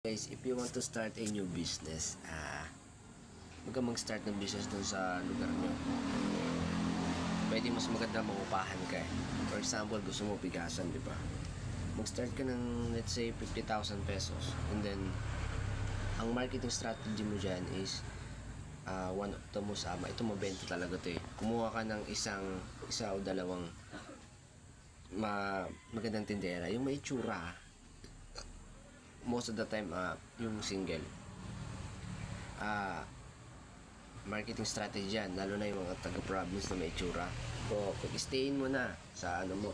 Guys, if you want to start a new business, huwag kang mag-start ng business dun sa lugar nyo. Pwede mas maganda mangupahan ka eh. For example, gusto mo bigasan, di ba? Mag-start ka ng, let's say, 50,000 pesos. And then, ang marketing strategy mo dyan is, one of the most, ito mabenta talaga to eh. Kumuha ka ng isa o dalawang magandang tindera. Yung may itsura, most of the time yung single marketing strategy yan, lalo na yung mga taga-province na may itsura. So pag-stayin mo na sa ano mo,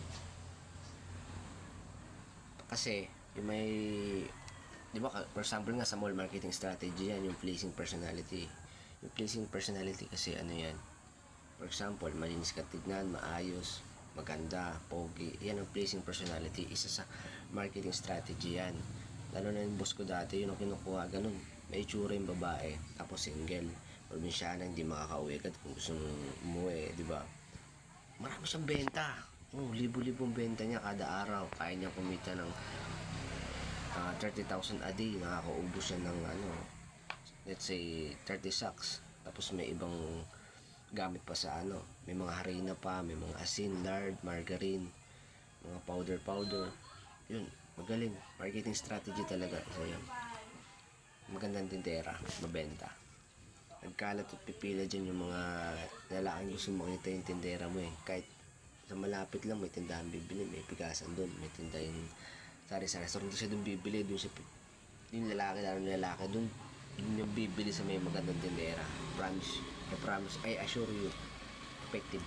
kasi yung may, di ba, for example nga sa mall marketing strategy yan, yung pleasing personality. Yung pleasing personality kasi ano yan, for example, malinis ka tignan, maayos, maganda, pogi, yan ang pleasing personality. Isa sa marketing strategy yan. Lalo na yung boss ko dati, yun ang kinukuha, ganun. May itsura yung babae, tapos single, probinsyana, hindi makakauwi agad kung gusto umuwi, di ba? Marami siyang benta. Libo-libong benta niya kada araw. Kaya niya kumita ng 30,000 a day. Nakakaubos siya ng let's say 30 sacks. Tapos may ibang gamit pa sa may mga harina pa, may mga asin, lard, margarine, mga powder. Yun, magaling. Marketing strategy talaga. So yun, magandang tindera, mabenta. Nagkalat at pipila dyan yung mga lalaking gusto makita yung tindera mo eh. Kahit sa malapit lang may tindahan bibili, may pigasan doon, may tinda yung sari-sari. So doon siya doon bibili, doon siya yung lalaki, lalo yung lalaki doon yung bibili sa may magandang tindera. Promise, I assure you, effective.